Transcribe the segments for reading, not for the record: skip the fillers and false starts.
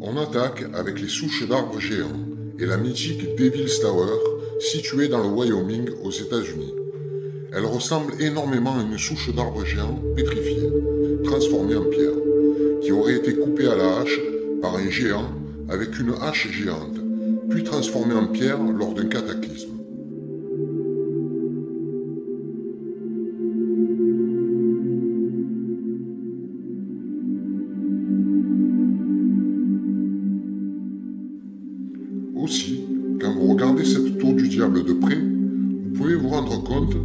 On attaque avec les souches d'arbres géants et la mythique Devil's Tower située dans le Wyoming aux États-Unis. Elle ressemble énormément à une souche d'arbre géant pétrifiée, transformée en pierre, qui aurait été coupée à la hache par un géant avec une hache géante, puis transformée en pierre lors d'un cataclysme. Aussi, quand vous regardez cette tour du diable de près, vous pouvez vous rendre compte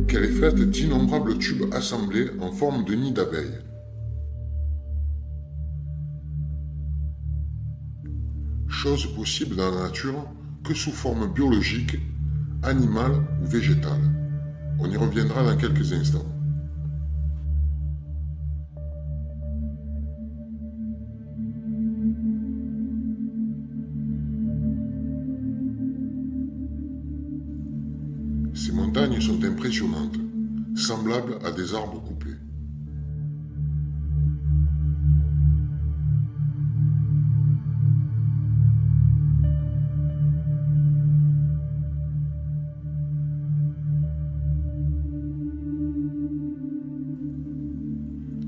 qu'elle est faite d'innombrables tubes assemblés en forme de nid d'abeilles. Chose possible dans la nature que sous forme biologique, animale ou végétale. On y reviendra dans quelques instants. Ces montagnes sont impressionnantes, semblables à des arbres coupés.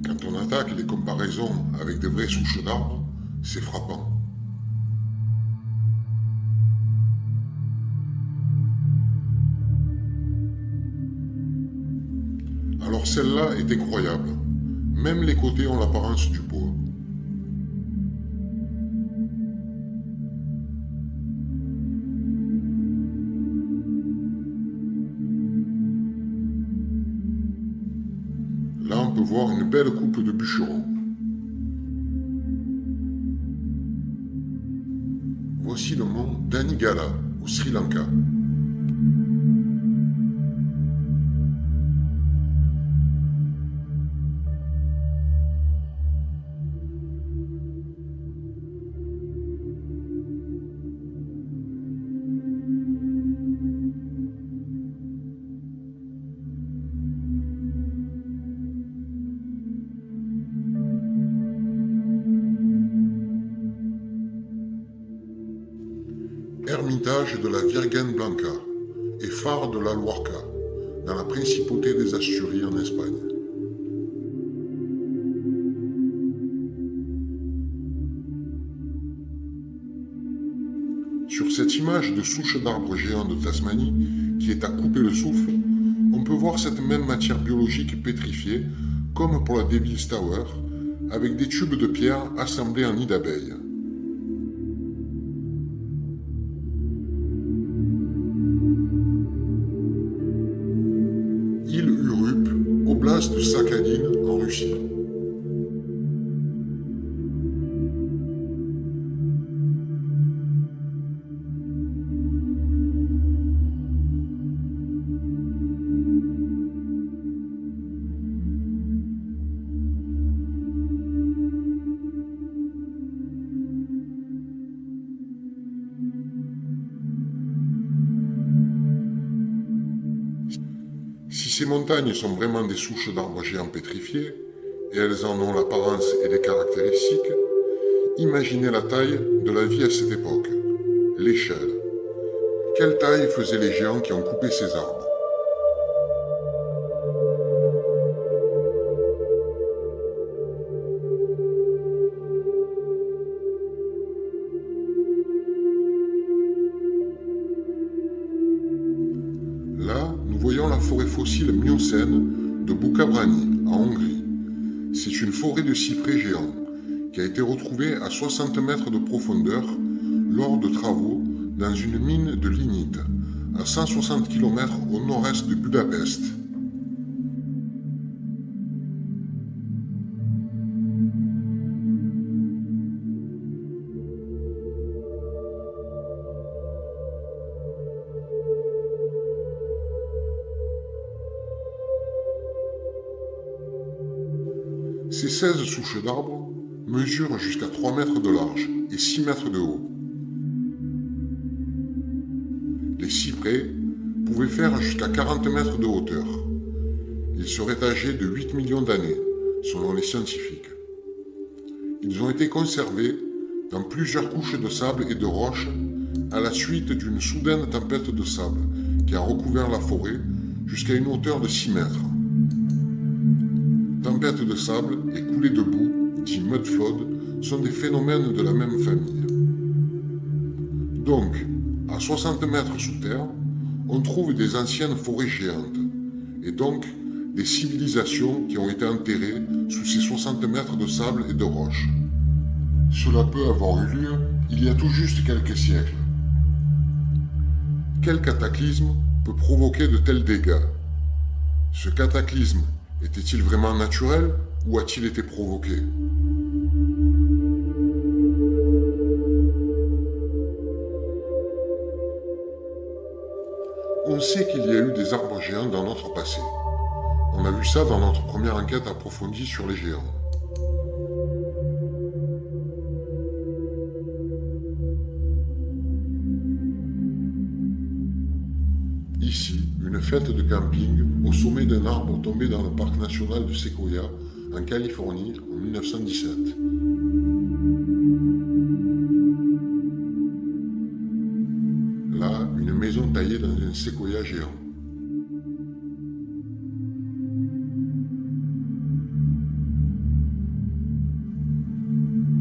Quand on attaque les comparaisons avec de vraies souches d'arbres, c'est frappant. Alors celle-là est incroyable. Même les côtés ont l'apparence du bois. Là, on peut voir une belle coupe de bûcherons. Voici le mont Danigala, au Sri Lanka. Ermitage de la Virgen Blanca et phare de la Luarca, dans la principauté des Asturies en Espagne. Sur cette image de souche d'arbre géant de Tasmanie, qui est à couper le souffle, on peut voir cette même matière biologique pétrifiée, comme pour la Devil's Tower, avec des tubes de pierre assemblés en nid d'abeilles. Île Urup, oblast de Sakhaline en Russie. Si ces montagnes sont vraiment des souches d'arbres géants pétrifiés, et elles en ont l'apparence et les caractéristiques, imaginez la taille de la vie à cette époque, l'échelle. Quelle taille faisaient les géants qui ont coupé ces arbres? Là, nous voyons la forêt fossile miocène de Bucabrani, en Hongrie. C'est une forêt de cyprès géants qui a été retrouvée à 60 mètres de profondeur lors de travaux dans une mine de lignite, à 160 km au nord-est de Budapest. Ces 16 souches d'arbres mesurent jusqu'à 3 mètres de large et 6 mètres de haut. Les cyprès pouvaient faire jusqu'à 40 mètres de hauteur. Ils seraient âgés de 8 millions d'années, selon les scientifiques. Ils ont été conservés dans plusieurs couches de sable et de roches à la suite d'une soudaine tempête de sable qui a recouvert la forêt jusqu'à une hauteur de 6 mètres. Tempête de sable et coulées de boue, dit mudflood, sont des phénomènes de la même famille. Donc, à 60 mètres sous terre, on trouve des anciennes forêts géantes, et donc des civilisations qui ont été enterrées sous ces 60 mètres de sable et de roches. Cela peut avoir eu lieu il y a tout juste quelques siècles. Quel cataclysme peut provoquer de tels dégâts? Ce cataclysme était-il vraiment naturel ou a-t-il été provoqué? On sait qu'il y a eu des arbres géants dans notre passé. On a vu ça dans notre première enquête approfondie sur les géants. Ici, une fête de camping au sommet d'un arbre tombé dans le parc national de Sequoia, en Californie, en 1917. Là, une maison taillée dans un séquoia géant.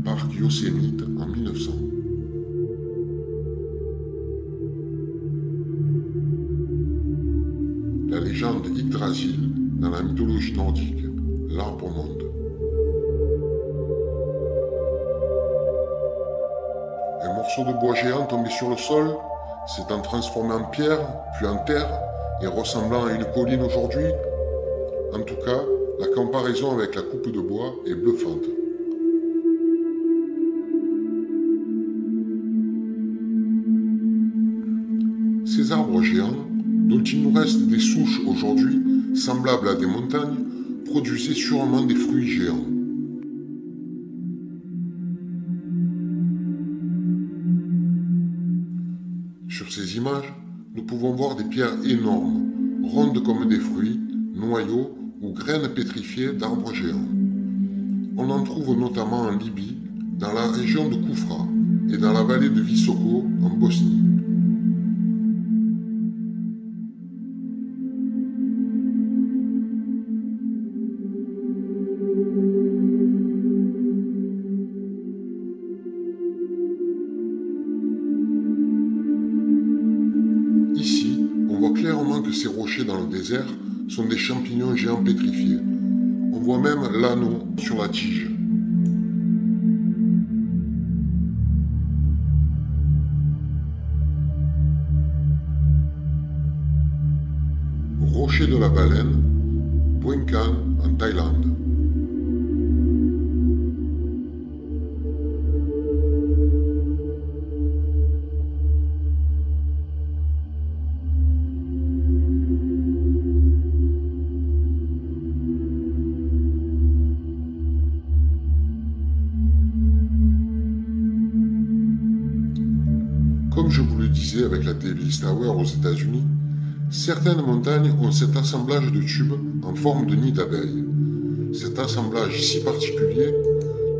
Parc Yosemite en 1900. La légende Yggdrasil dans la mythologie nordique, l'arbre-monde. Un morceau de bois géant tombé sur le sol, s'étant transformé en pierre, puis en terre, et ressemblant à une colline aujourd'hui. En tout cas, la comparaison avec la coupe de bois est bluffante. Ces arbres géants, dont il nous reste des souches aujourd'hui, semblables à des montagnes, produisaient sûrement des fruits géants. Sur ces images, nous pouvons voir des pierres énormes, rondes comme des fruits, noyaux ou graines pétrifiées d'arbres géants. On en trouve notamment en Libye, dans la région de Koufra et dans la vallée de Visoko en Bosnie. Ici, on voit clairement que ces rochers dans le désert sont des champignons géants pétrifiés. On voit même l'anneau sur la tige. Rocher de la Baleine, Buangkang en Thaïlande. Comme je vous le disais avec la Devil's Tower aux États-Unis, certaines montagnes ont cet assemblage de tubes en forme de nid d'abeilles. Cet assemblage si particulier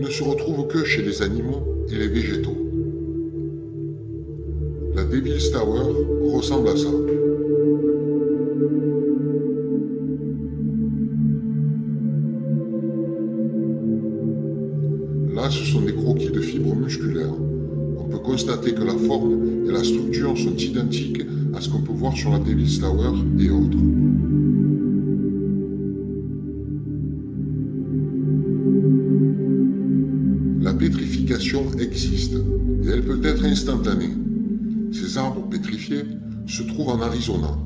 ne se retrouve que chez les animaux et les végétaux. La Devil's Tower ressemble à ça. Là, ce sont des croquis de fibres musculaires. On peut constater que la forme et la structure sont identiques à ce qu'on peut voir sur la Devil's Tower et autres. La pétrification existe et elle peut être instantanée. Ces arbres pétrifiés se trouvent en Arizona.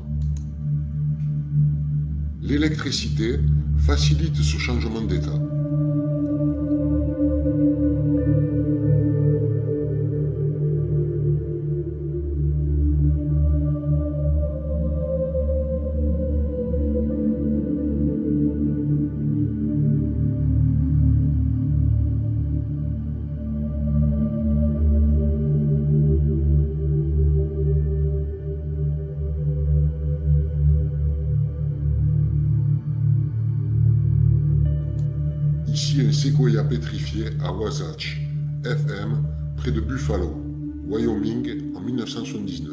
L'électricité facilite ce changement d'état. Ici un séquoia pétrifié à Wasatch, FM près de Buffalo, Wyoming, en 1979.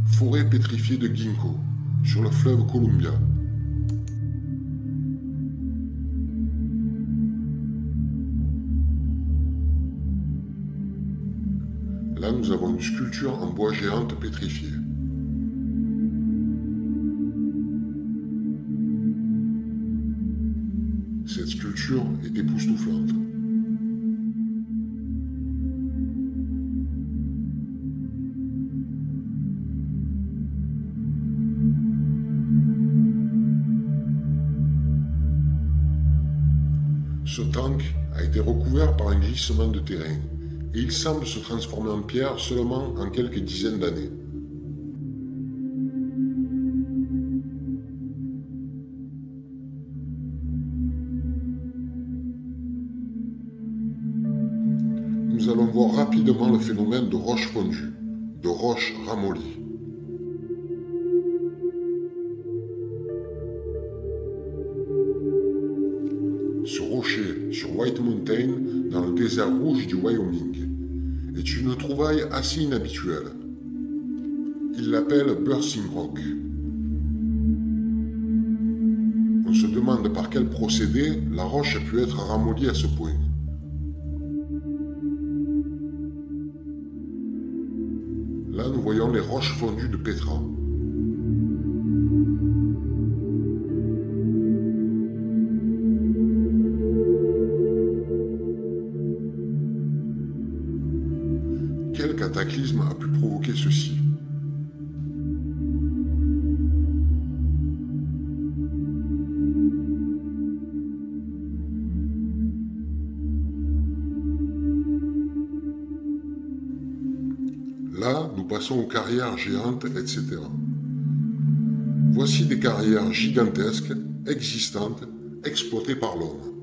Forêt pétrifiée de ginkgo, sur le fleuve Columbia. Là, nous avons une sculpture en bois géante pétrifiée. Cette sculpture est époustouflante. Ce tank a été recouvert par un glissement de terrain et il semble se transformer en pierre seulement en quelques dizaines d'années. Nous allons voir rapidement le phénomène de roche fondue, de roche ramollie. Ce rocher sur White Mountain, dans le désert rouge du Wyoming, est une trouvaille assez inhabituelle. Il l'appelle Bursting Rock. On se demande par quel procédé la roche a pu être ramollie à ce point. Là, nous voyons les roches fondues de Petra. Quel cataclysme a pu provoquer ceci? Là, nous passons aux carrières géantes, etc. Voici des carrières gigantesques, existantes, exploitées par l'homme.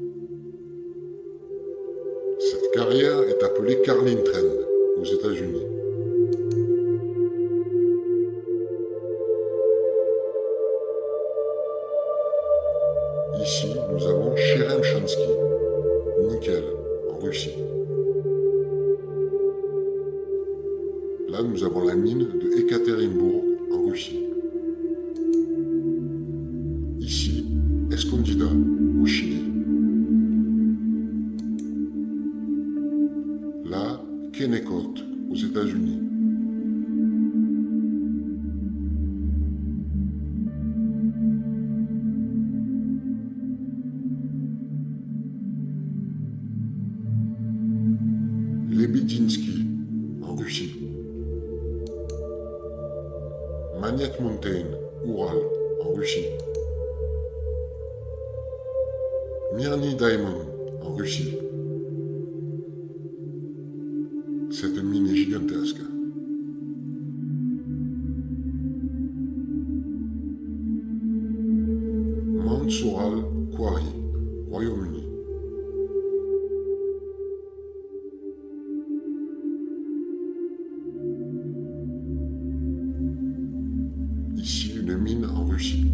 Cette carrière est appelée Carlin Trend aux États-Unis. Ici, nous avons Cheremchansky, nickel, en Russie. Là, nous avons la mine de Ekaterinbourg, en Russie. Ici, Escondida, au Chili. Là, Kennecott, aux États-Unis. Lebedinsky, en Russie. Magnet Mountain, Oural, en Russie. Mirny Diamond, en Russie. Cette mine est gigantesque. Mount Sorel Quarry, Royaume-Uni. Ici, une mine en Russie.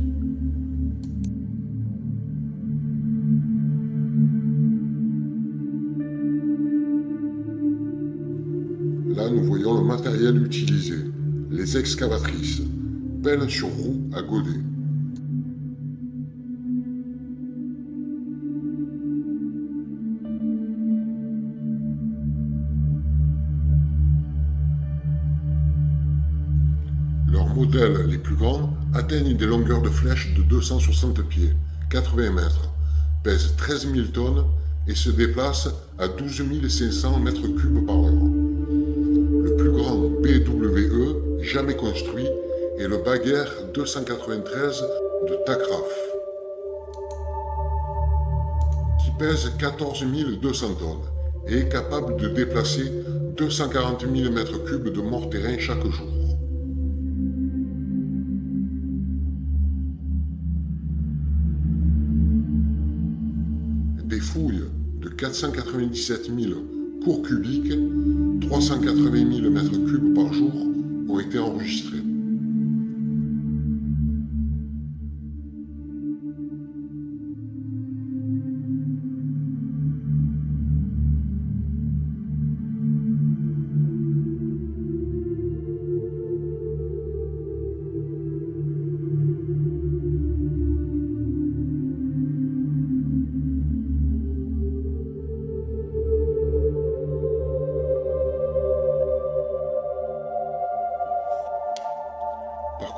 Là, nous voyons le matériel utilisé, les excavatrices, pelles sur roues à godet. Leurs modèles les plus grands atteignent des longueurs de flèche de 260 pieds, 80 mètres, pèsent 13 000 tonnes et se déplacent à 12 500 mètres cubes par heure. Le plus grand BWE jamais construit est le Bagger 293 de Takraf, qui pèse 14 200 tonnes et est capable de déplacer 240 000 mètres cubes de morts-terrain chaque jour. Des fouilles de 497 000 cours cubiques, 380 000 mètres cubes par jour, ont été enregistrées.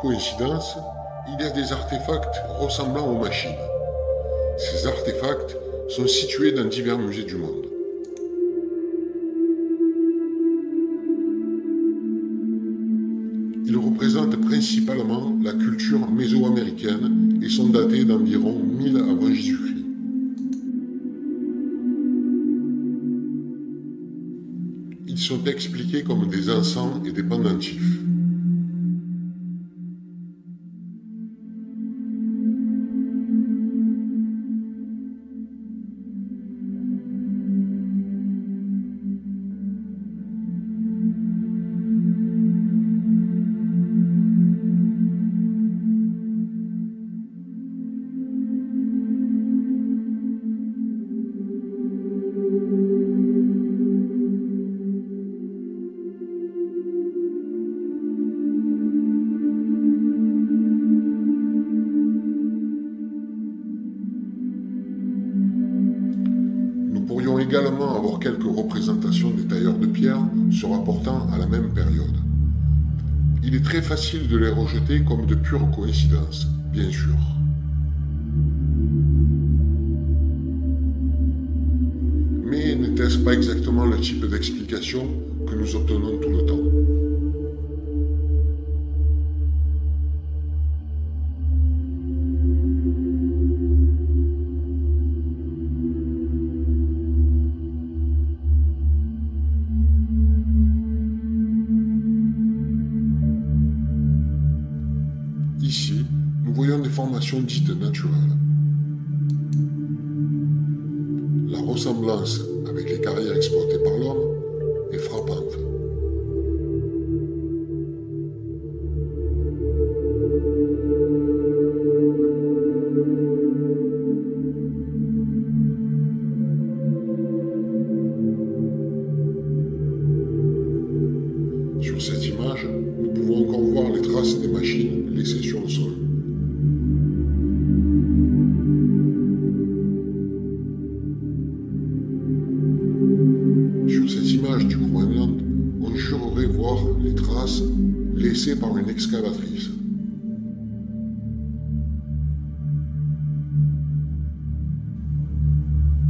coïncidence, il y a des artefacts ressemblant aux machines. Ces artefacts sont situés dans divers musées du monde. Ils représentent principalement la culture mésoaméricaine et sont datés d'environ 1000 avant Jésus-Christ. Ils sont expliqués comme des encens et des pendentifs. Nous pourrions également avoir quelques représentations des tailleurs de pierre se rapportant à la même période. Il est très facile de les rejeter comme de pures coïncidences, bien sûr. Mais n'était-ce pas exactement le type d'explication que nous obtenons tout le temps ? Ici, nous voyons des formations dites naturelles. La ressemblance avec les carrières exploitées par l'homme est frappante. Sur cette image, nous pouvons encore voir les traces des machines laissées sur le sol. Sur cette image du Groenland, on jurerait voir les traces laissées par une excavatrice.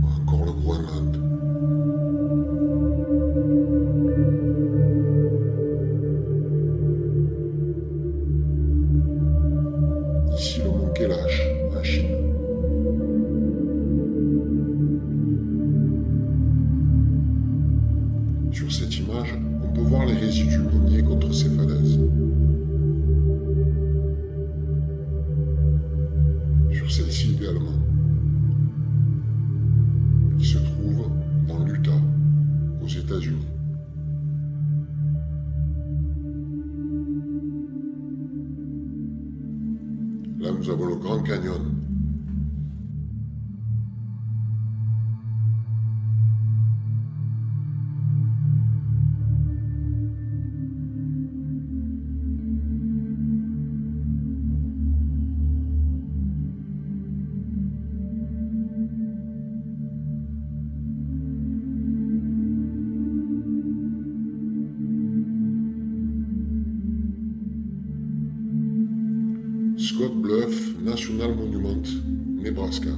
Encore le Groenland. Ici le mont Kailash, en Chine. Sur cette image, on peut voir les résidus miniers contre ces falaises. Sur celle-ci également, qui se trouve dans l'Utah, aux États-Unis. Là, nous avons le Grand Canyon. Scott Bluff National Monument, Nebraska.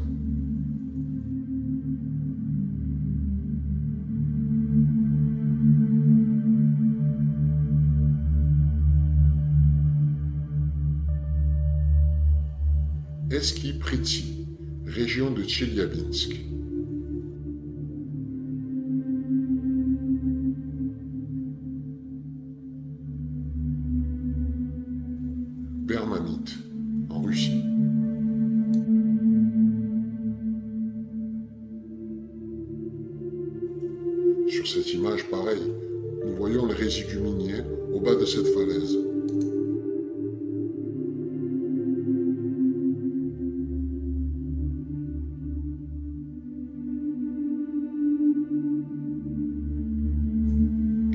Eski Pritsi, région de Tcheliabinsk. Bermanit, en Russie. Sur cette image, pareil, nous voyons les résidus miniers au bas de cette falaise.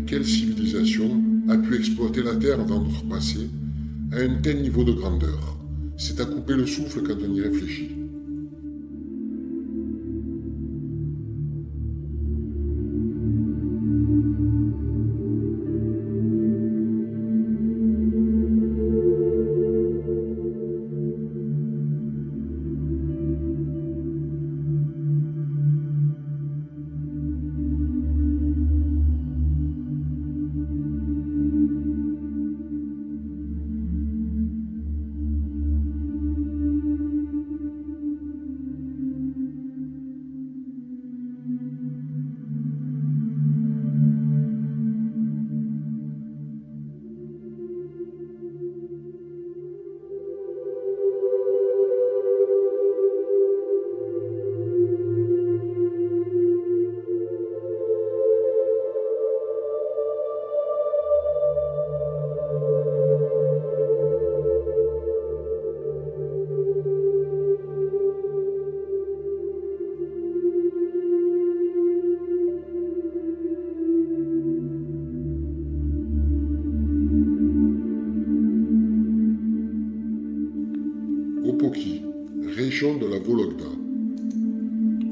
Quelle civilisation a pu exploiter la Terre dans notre passé à un tel niveau de grandeur? C'est à couper le souffle quand on y réfléchit.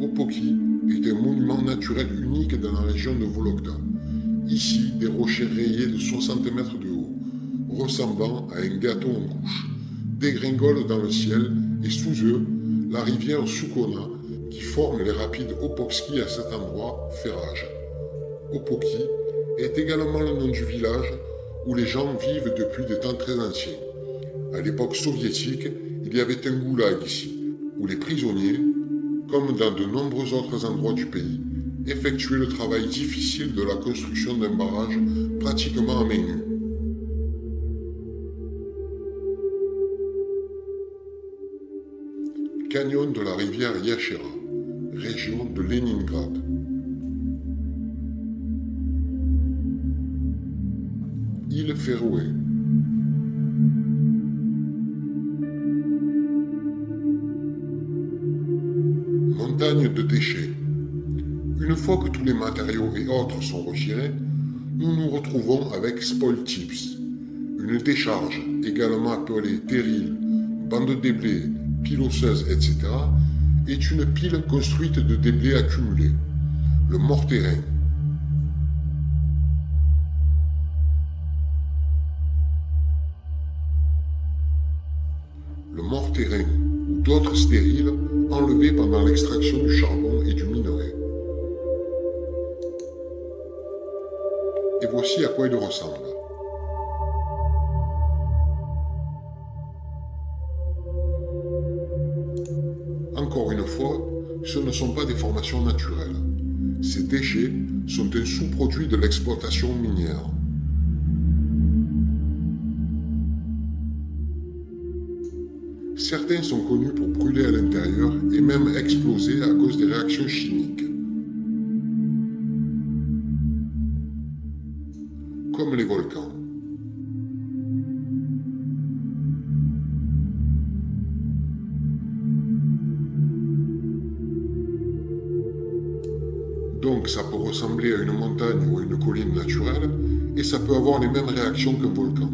Opoki est un monument naturel unique dans la région de Vologda. Ici, des rochers rayés de 60 mètres de haut, ressemblant à un gâteau en couche, dégringolent dans le ciel et sous eux, la rivière Sukona qui forme les rapides Opokski à cet endroit fait rage. Opoki est également le nom du village où les gens vivent depuis des temps très anciens. À l'époque soviétique, il y avait un goulag ici, où les prisonniers, comme dans de nombreux autres endroits du pays, effectuaient le travail difficile de la construction d'un barrage pratiquement à main nue. Canyon de la rivière Yachera, région de Leningrad. Île Féroé. Montagne de déchets. Une fois que tous les matériaux et autres sont retirés, nous nous retrouvons avec Spoil Tips, une décharge, également appelée terril, bande de déblais, pile osseuse, etc., est une pile construite de déblais accumulés, le mortérin. Le mortérin ou d'autres stériles enlevés pendant l'extraction du charbon et du minerai. Et voici à quoi il ressemble. Encore une fois, ce ne sont pas des formations naturelles. Ces déchets sont un sous-produit de l'exploitation minière. Certains sont connus pour brûler à l'intérieur et même exploser à cause des réactions chimiques. Comme les volcans. Donc ça peut ressembler à une montagne ou à une colline naturelle et ça peut avoir les mêmes réactions qu'un volcan.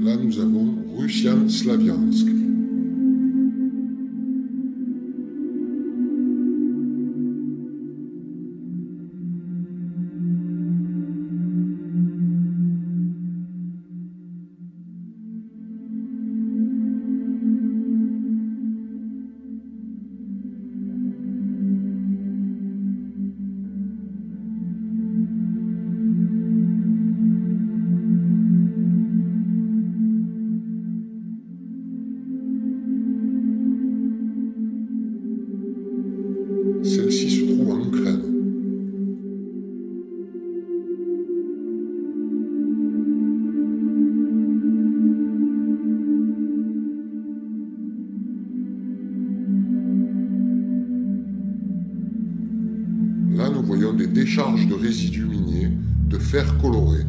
Là, nous avons Russian-Slaviansk. Celle-ci se trouve en Ukraine. Là, nous voyons des décharges de résidus miniers de fer coloré.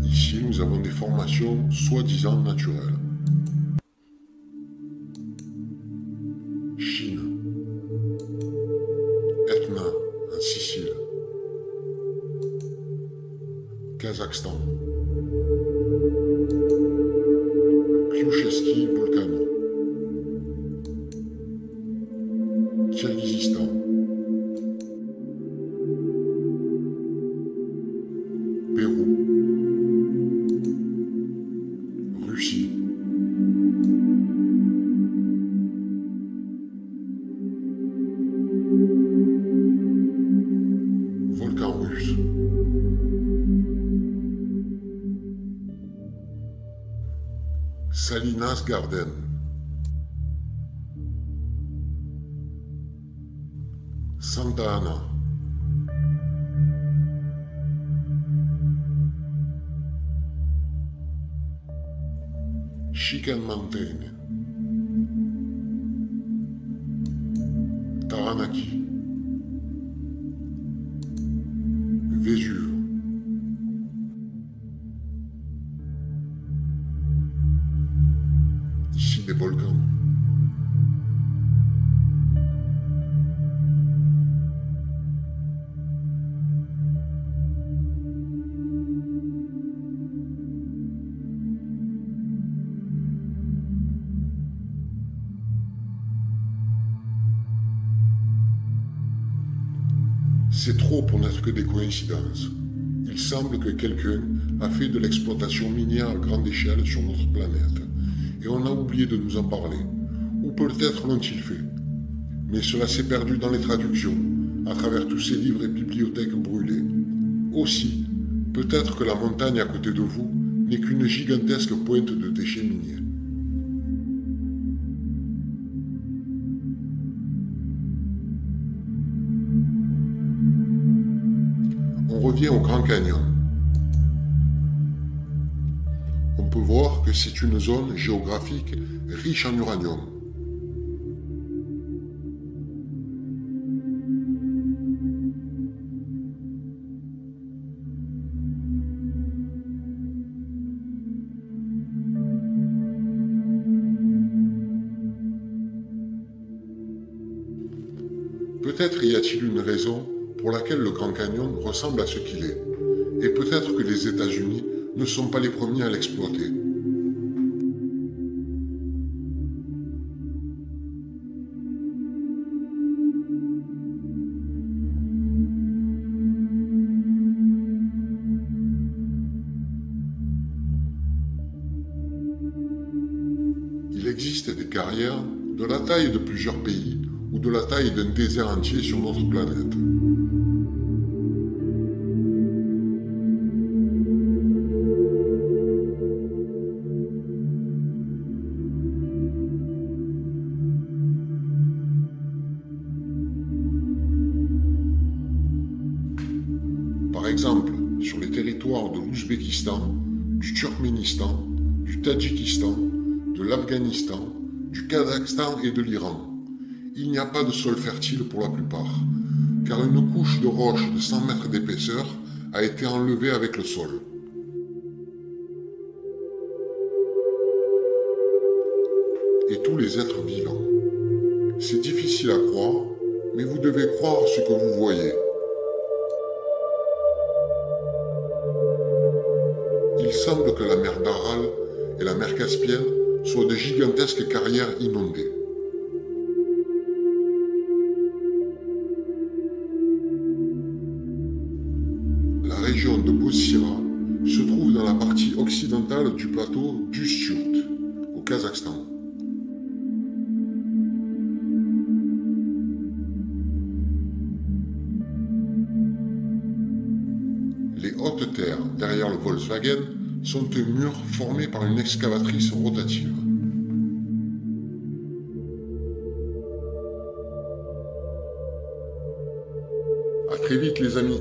Ici, nous avons des formations soi-disant naturelles. Chine. Etna, en Sicile. Kazakhstan. Kliuchevski Volcano. Kirghizistan. Pérou. Russie. Volcan russe. Salinas Garden, Santa Ana, Chicken Mountain, Taranaki, Vésuve, ici des volcans. C'est trop pour n'être que des coïncidences. Il semble que quelqu'un a fait de l'exploitation minière à grande échelle sur notre planète, et on a oublié de nous en parler. Ou peut-être l'ont-ils fait. Mais cela s'est perdu dans les traductions, à travers tous ces livres et bibliothèques brûlées. Aussi, peut-être que la montagne à côté de vous n'est qu'une gigantesque pointe de déchets miniers. On revient au Grand Canyon. On peut voir que c'est une zone géographique riche en uranium. Peut-être y a-t-il une raison pour laquelle le Grand Canyon ressemble à ce qu'il est, et peut-être que les États-Unis ne sont pas les premiers à l'exploiter. Il existe des carrières de la taille de plusieurs pays ou de la taille d'un désert entier sur notre planète. Par exemple, sur les territoires de l'Ouzbékistan, du Turkménistan, du Tadjikistan, de l'Afghanistan, du Kazakhstan et de l'Iran. Il n'y a pas de sol fertile pour la plupart, car une couche de roche de 100 mètres d'épaisseur a été enlevée avec le sol. Et tous les êtres vivants. C'est difficile à croire, mais vous devez croire ce que vous voyez. Il semble que la mer d'Aral et la mer Caspienne soient de gigantesques carrières inondées. La région de Bossira se trouve dans la partie occidentale du plateau d'Ustyurt, au Kazakhstan. Les hautes terres derrière le Volkswagen sont un mur formé par une excavatrice rotative. À très vite les amis.